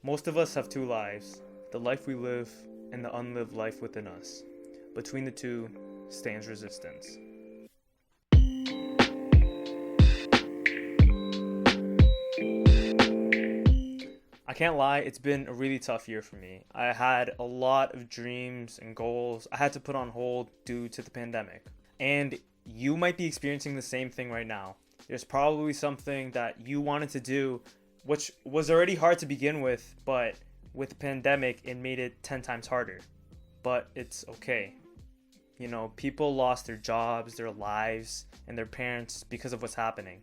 Most of us have two lives, the life we live and the unlived life within us. Between the two stands resistance. I can't lie, it's been a really tough year for me. I had a lot of dreams and goals I had to put on hold due to the pandemic. And you might be experiencing the same thing right now. There's probably something that you wanted to do, which was already hard to begin with, but with the pandemic, it made it 10 times harder. But it's okay. You know, people lost their jobs, their lives, and their parents because of what's happening.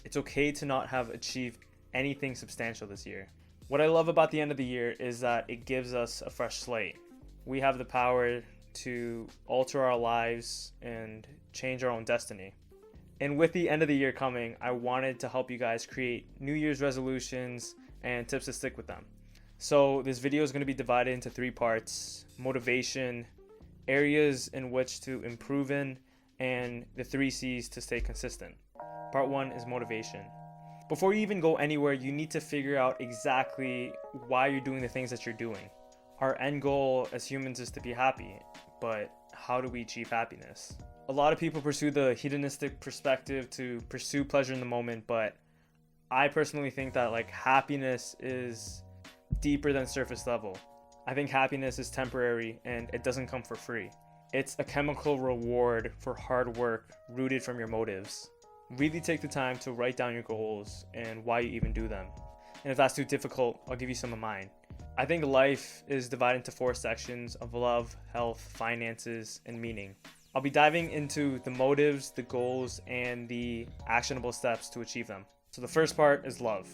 It's okay to not have achieved anything substantial this year. What I love about the end of the year is that it gives us a fresh slate. We have the power to alter our lives and change our own destiny. And with the end of the year coming, I wanted to help you guys create New Year's resolutions and tips to stick with them. So this video is going to be divided into 3 parts: motivation, areas in which to improve in, and the 3 C's to stay consistent. Part 1 is motivation. Before you even go anywhere, you need to figure out exactly why you're doing the things that you're doing. Our end goal as humans is to be happy, but how do we achieve happiness? A lot of people pursue the hedonistic perspective to pursue pleasure in the moment, but I personally think that happiness is deeper than surface level. I think happiness is temporary and it doesn't come for free. It's a chemical reward for hard work rooted from your motives. Really take the time to write down your goals and why you even do them. And if that's too difficult, I'll give you some of mine. I think life is divided into 4 sections of love, health, finances, and meaning. I'll be diving into the motives, the goals, and the actionable steps to achieve them. So the first part is love.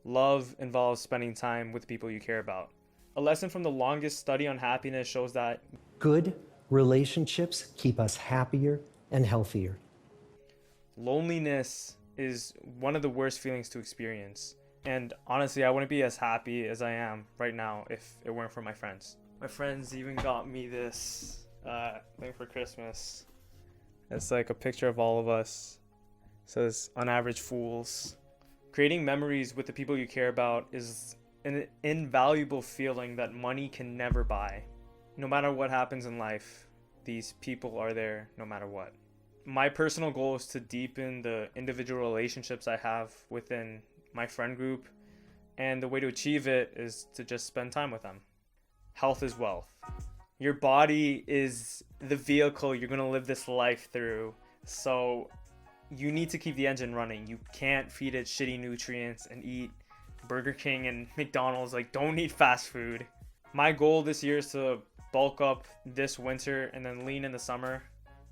Love involves spending time with people you care about. A lesson from the longest study on happiness shows that good relationships keep us happier and healthier. loneliness is one of the worst feelings to experience. And honestly, I wouldn't be as happy as I am right now if it weren't for my friends. My friends even got me this thing for Christmas. It's like a picture of all of us. It says, "On average, fools." Creating memories with the people you care about is an invaluable feeling that money can never buy. No matter what happens in life, these people are there no matter what. My personal goal is to deepen the individual relationships I have within my friend group, and the way to achieve it is to just spend time with them. Health is wealth. Your body is the vehicle you're going to live this life through, so you need to keep the engine running. You can't feed it shitty nutrients and eat Burger King and McDonald's. Don't eat fast food. My goal this year is to bulk up this winter and then lean in the summer.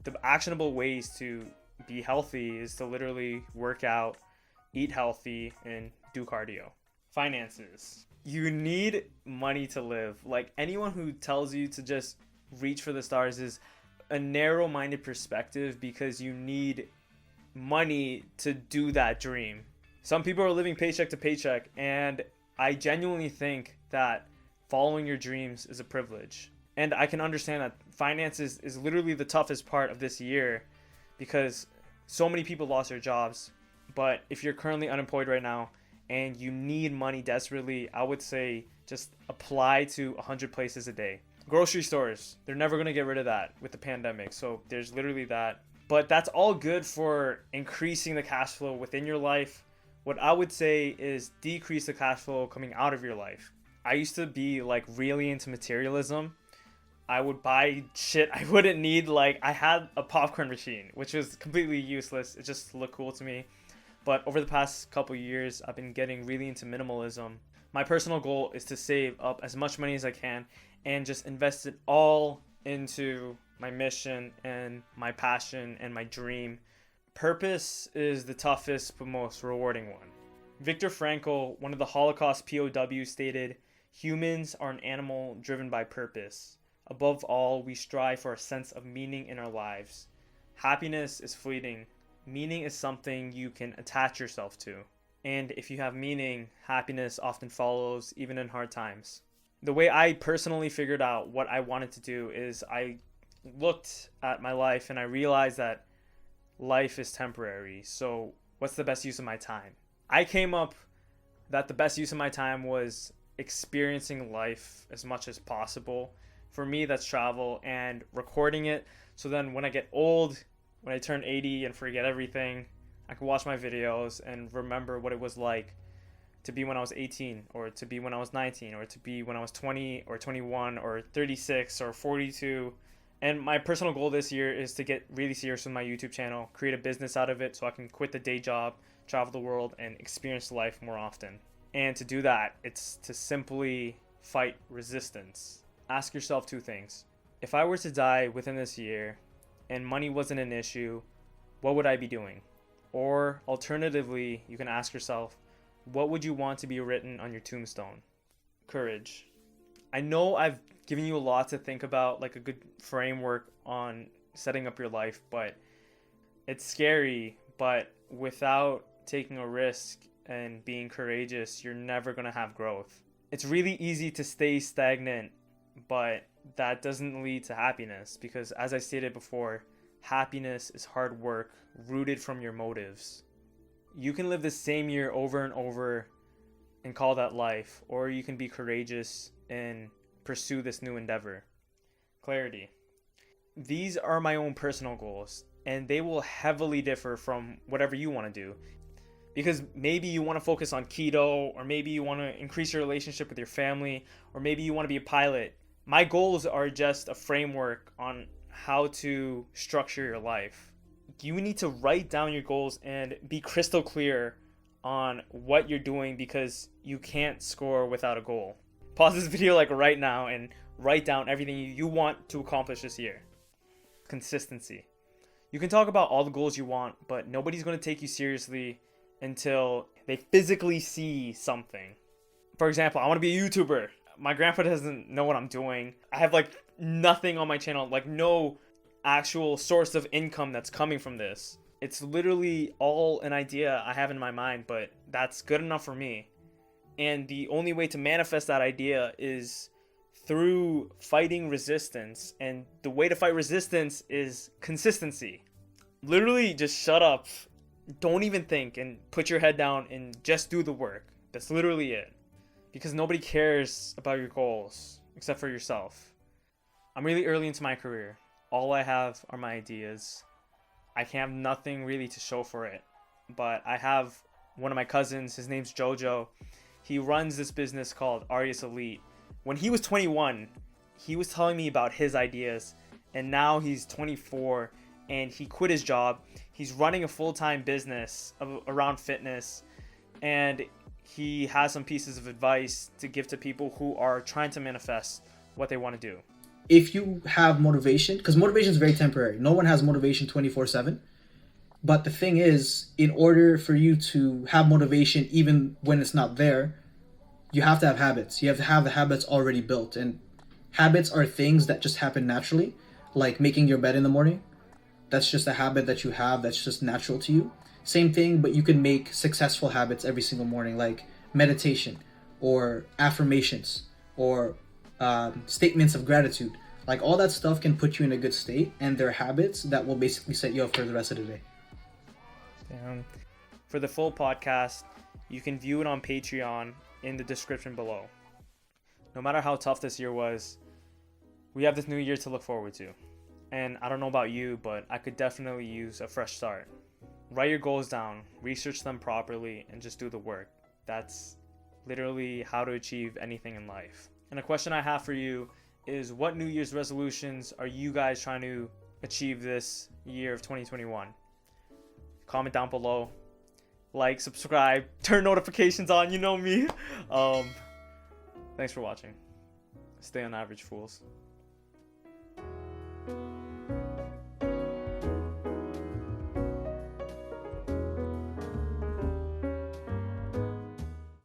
The actionable ways to be healthy is to literally work out, eat healthy, and do cardio. Finances. You need money to live. Anyone who tells you to just reach for the stars is a narrow-minded perspective, because you need money to do that dream. Some people are living paycheck to paycheck, and I genuinely think that following your dreams is a privilege. And I can understand that finances is literally the toughest part of this year, because so many people lost their jobs. But if you're currently unemployed right now and you need money desperately, I would say just apply to 100 places a day. Grocery stores, they're never going to get rid of that with the pandemic. So there's literally that. But that's all good for increasing the cash flow within your life. What I would say is decrease the cash flow coming out of your life. I used to be really into materialism. I would buy shit I wouldn't need. I had a popcorn machine, which was completely useless. It just looked cool to me. But over the past couple years, I've been getting really into minimalism. My personal goal is to save up as much money as I can and just invest it all into my mission and my passion and my dream. Purpose is the toughest but most rewarding one. Viktor Frankl, one of the Holocaust POWs, stated, "Humans are an animal driven by purpose. Above all, we strive for a sense of meaning in our lives. Happiness is fleeting. Meaning is something you can attach yourself to. And if you have meaning, happiness often follows, even in hard times." The way I personally figured out what I wanted to do is I looked at my life and I realized that life is temporary. So what's the best use of my time? I came up that the best use of my time was experiencing life as much as possible. For me, that's travel and recording it. So then when I get old, when I turn 80 and forget everything, I can watch my videos and remember what it was like to be when I was 18, or to be when I was 19, or to be when I was 20 or 21 or 36 or 42. And my personal goal this year is to get really serious with my YouTube channel, create a business out of it so I can quit the day job, travel the world, and experience life more often. And to do that, it's to simply fight resistance. Ask yourself two things. If I were to die within this year and money wasn't an issue, what would I be doing? Or alternatively, you can ask yourself, what would you want to be written on your tombstone? Courage. I know I've given you a lot to think about, like a good framework on setting up your life, but it's scary. But without taking a risk and being courageous, you're never going to have growth. It's really easy to stay stagnant, but that doesn't lead to happiness, because as I stated before, happiness is hard work rooted from your motives. You can live the same year over and over and call that life, or you can be courageous and pursue this new endeavor. Clarity. These are my own personal goals, and they will heavily differ from whatever you want to do. Because maybe you want to focus on keto, or maybe you want to increase your relationship with your family, or maybe you want to be a pilot. My goals are just a framework on how to structure your life. You need to write down your goals and be crystal clear on what you're doing, because you can't score without a goal. Pause this video like right now and write down everything you want to accomplish this year. Consistency. You can talk about all the goals you want, but nobody's going to take you seriously until they physically see something. For example, I want to be a YouTuber. My grandpa doesn't know what I'm doing. I have like nothing on my channel, like no actual source of income that's coming from this. It's literally all an idea I have in my mind, but that's good enough for me. And the only way to manifest that idea is through fighting resistance. And the way to fight resistance is consistency. Literally just shut up, don't even think, and put your head down and just do the work. That's literally it. Because nobody cares about your goals except for yourself. I'm really early into my career. All I have are my ideas. I can have nothing really to show for it. But I have one of my cousins, his name's Jojo. He runs this business called Aureus. When he was 21, he was telling me about his ideas. And now he's 24 and he quit his job. He's running a full-time business around fitness. And he has some pieces of advice to give to people who are trying to manifest what they want to do. If you have motivation, because motivation is very temporary. No one has motivation 24/7. But the thing is, in order for you to have motivation even when it's not there, you have to have habits. You have to have the habits already built. And habits are things that just happen naturally, like making your bed in the morning. That's just a habit that you have that's just natural to you. Same thing, but you can make successful habits every single morning, like meditation or affirmations or statements of gratitude. Like all that stuff can put you in a good state, and they're habits that will basically set you up for the rest of the day. For the full podcast, you can view it on Patreon in the description below. No matter how tough this year was, we have this new year to look forward to. And I don't know about you, but I could definitely use a fresh start. Write your goals down, research them properly, and just do the work. That's literally how to achieve anything in life. And a question I have for you is, what New Year's resolutions are you guys trying to achieve this year of 2021? Comment down below. Like, subscribe, turn notifications on, you know me. Thanks for watching. Stay on average, fools.